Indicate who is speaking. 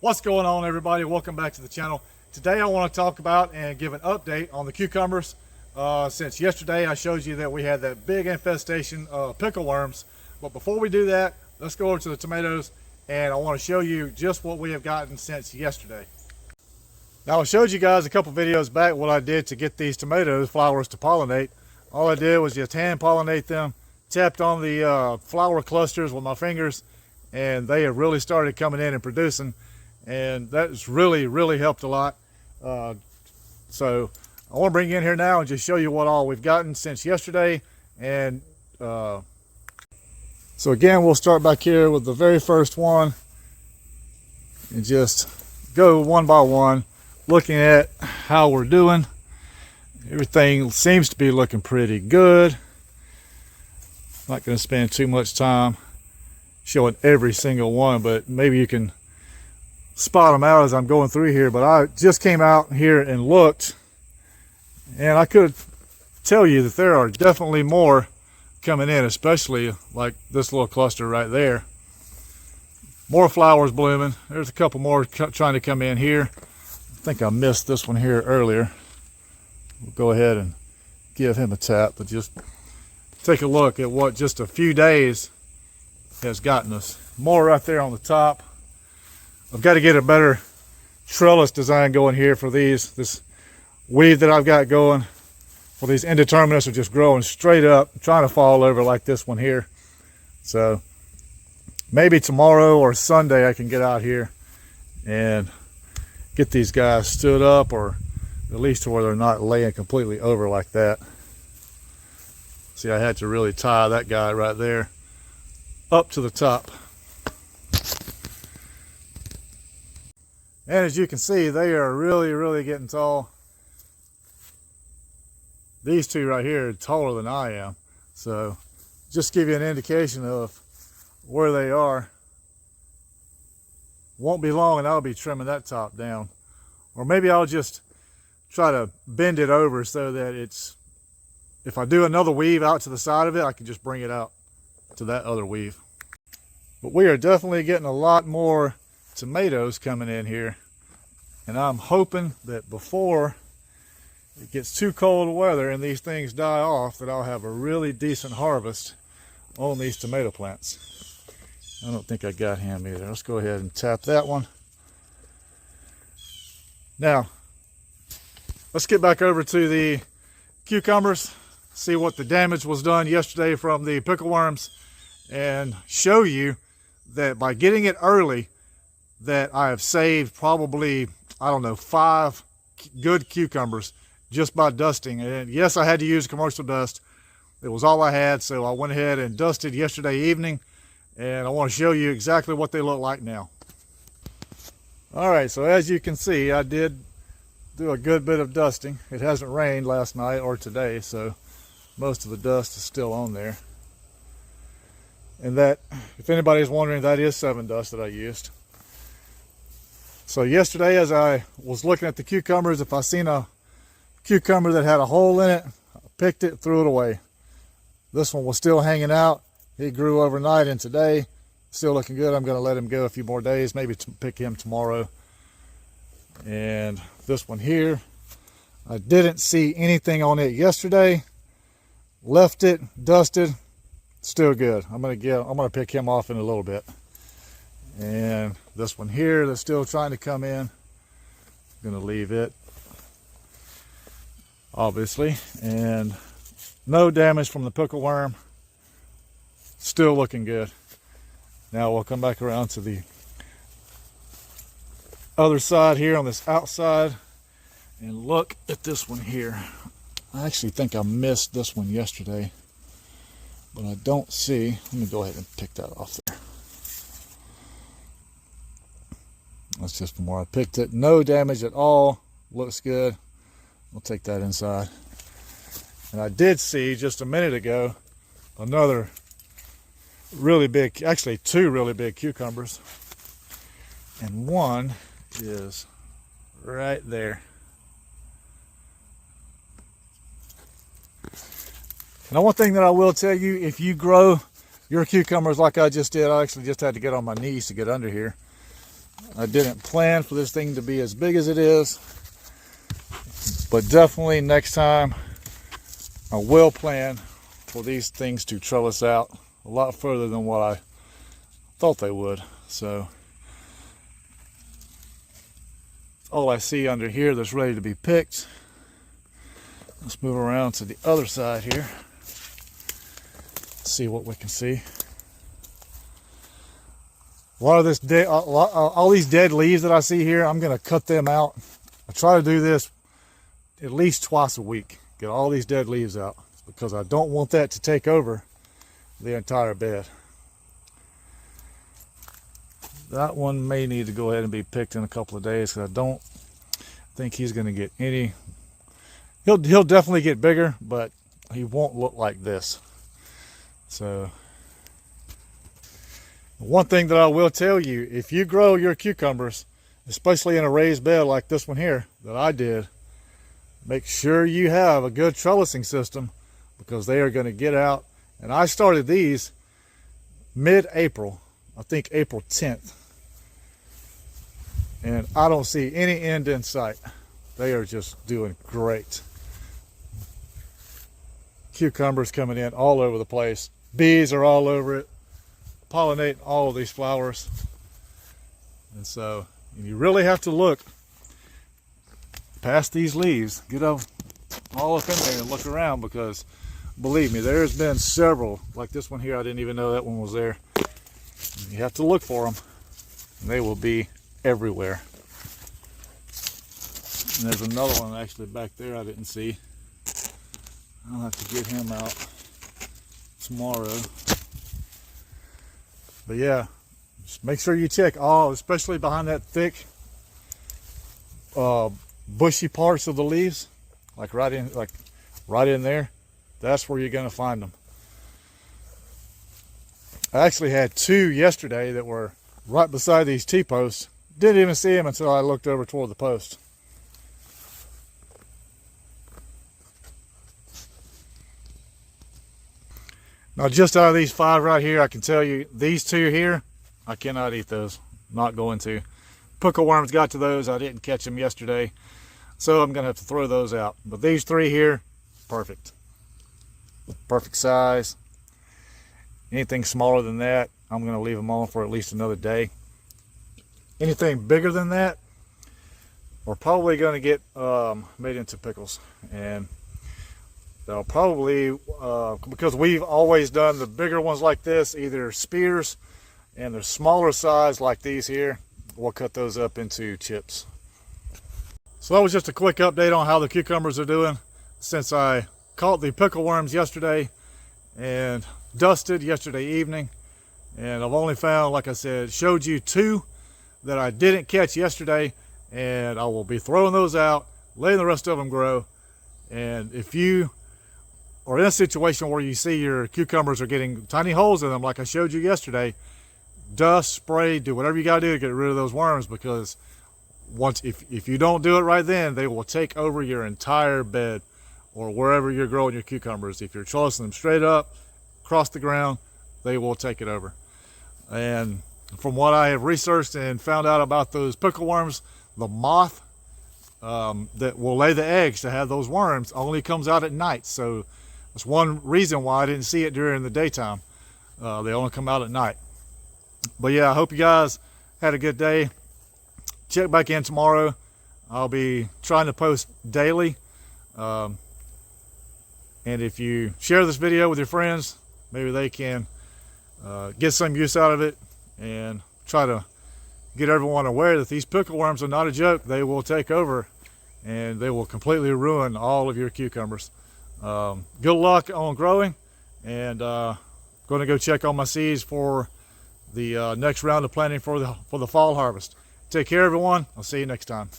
Speaker 1: What's going on, everybody? Welcome back to the channel. Today I want to talk about and give an update on the cucumbers. Since yesterday I showed you that we had that big infestation of pickleworms. But before we do that, let's go over to the tomatoes, and I want to show you just what we have gotten since yesterday. Now, I showed you guys a couple videos back what I did to get these tomato flowers to pollinate. All I did was just hand pollinate them, tapped on the flower clusters with my fingers, and they have really started coming in and producing. And that's really helped a lot. So I want to bring you in here now and just show you what all we've gotten since yesterday. And so again, we'll start back here with the very first one and just go one by one, looking at how we're doing. Everything seems to be looking pretty good. Not going to spend too much time showing every single one, but maybe you can spot them out as I'm going through here. But I just came out here and looked, and I could tell you that there are definitely more coming in, especially like this little cluster right there. More flowers blooming. There's a couple more trying to come in here. I think I missed this one here earlier. We'll go ahead and give him a tap, but just take a look at what just a few days has gotten us. More right there on the top. I've got to get a better trellis design going here for these. This weed that I've got going for these indeterminates are just growing straight up, trying to fall over like this one here. So maybe tomorrow or Sunday I can get out here and get these guys stood up, or at least to where they're not laying completely over like that. See, I had to really tie that guy right there up to the top. And as you can see, they are really getting tall. These two right here are taller than I am. So just give you an indication of where they are. Won't be long and I'll be trimming that top down. Or maybe I'll just try to bend it over so that it's, if I do another weave out to the side of it, I can just bring it out to that other weave. But we are definitely getting a lot more tomatoes coming in here, and I'm hoping that before it gets too cold weather and these things die off, that I'll have a really decent harvest on these tomato plants. I don't think I got him either. Let's go ahead and tap that one. Now let's get back over to the cucumbers, see what the damage was done yesterday from the pickleworms, and show you that by getting it early, that I have saved probably, I don't know, 5 good cucumbers just by dusting. And yes, I had to use commercial dust. It was all I had, so I went ahead and dusted yesterday evening, and I want to show you exactly what they look like now. All right, so as you can see, I did do a good bit of dusting. It hasn't rained last night or today, so most of the dust is still on there. And that, if anybody's wondering, that is 7 dust that I used. So yesterday, as I was looking at the cucumbers, if I seen a cucumber that had a hole in it, I picked it, threw it away. This one was still hanging out. He grew overnight, and today, still looking good. I'm going to let him go a few more days, maybe pick him tomorrow. And this one here, I didn't see anything on it yesterday. Left it, dusted, still good. I'm gonna pick him off in a little bit. And this one here that's still trying to come in, I'm gonna leave it, obviously. And no damage from the pickleworm, still looking good. Now we'll come back around to the other side here on this outside and look at this one here. I actually think I missed this one yesterday, but I don't see. Let me go ahead and pick that off there. That's just from where I picked it. No damage at all. Looks good. We'll take that inside. And I did see just a minute ago another really big, actually 2 really big cucumbers. And one is right there. Now, one thing that I will tell you, if you grow your cucumbers like I just did, I actually just had to get on my knees to get under here. I didn't plan for this thing to be as big as it is, but definitely next time I will plan for these things to trellis out a lot further than what I thought they would. So all I see under here that's ready to be picked. Let's move around to the other side here. See what we can see. A lot of this all these dead leaves that I see here, I'm going to cut them out. I try to do this at least twice a week. Get all these dead leaves out because I don't want that to take over the entire bed. That one may need to go ahead and be picked in a couple of days because I don't think he's going to get any. He'll definitely get bigger, but he won't look like this. So one thing that I will tell you, if you grow your cucumbers, especially in a raised bed like this one here that I did, make sure you have a good trellising system because they are going to get out. And I started these mid-April, I think April 10th. And I don't see any end in sight. They are just doing great. Cucumbers coming in all over the place. Bees are all over it, pollinating all of these flowers. And so you really have to look past these leaves, get all up in there and look around, because believe me, there's been several like this one here. I didn't even know that one was there. You have to look for them, and they will be everywhere. And there's another one actually back there I didn't see. I'll have to get him out tomorrow. But yeah, just make sure you check all, especially behind that thick bushy parts of the leaves, like right in there. That's where you're going to find them. I actually had two yesterday that were right beside these T-posts. Didn't even see them until I looked over toward the post. Now, just out of these 5 right here, I can tell you these 2 here, I cannot eat those. Not going to. Pickleworms got to those. I didn't catch them yesterday, so I'm going to have to throw those out. But these 3 here, perfect. Perfect size. Anything smaller than that, I'm going to leave them on for at least another day. Anything bigger than that, we're probably going to get made into pickles. And they'll probably, because we've always done the bigger ones like this, either spears, and the smaller size like these here, we'll cut those up into chips. So that was just a quick update on how the cucumbers are doing since I caught the pickleworms yesterday and dusted yesterday evening. And I've only found, like I said, showed you 2 that I didn't catch yesterday, and I will be throwing those out, letting the rest of them grow. And if you are in a situation where you see your cucumbers are getting tiny holes in them, like I showed you yesterday, dust, spray, do whatever you got to do to get rid of those worms, because if you don't do it right then, they will take over your entire bed or wherever you're growing your cucumbers. If you're trellising them straight up across the ground, they will take it over. And from what I have researched and found out about those pickleworms, the moth that will lay the eggs to have those worms only comes out at night. So that's one reason why I didn't see it during the daytime. They only come out at night. But yeah, I hope you guys had a good day. Check back in tomorrow. I'll be trying to post daily. And if you share this video with your friends, maybe they can get some use out of it, and try to get everyone aware that these pickleworms are not a joke. They will take over, and they will completely ruin all of your cucumbers. Good luck on growing, and going to go check on my seeds for the next round of planting for the fall harvest. Take care, everyone. I'll see you next time.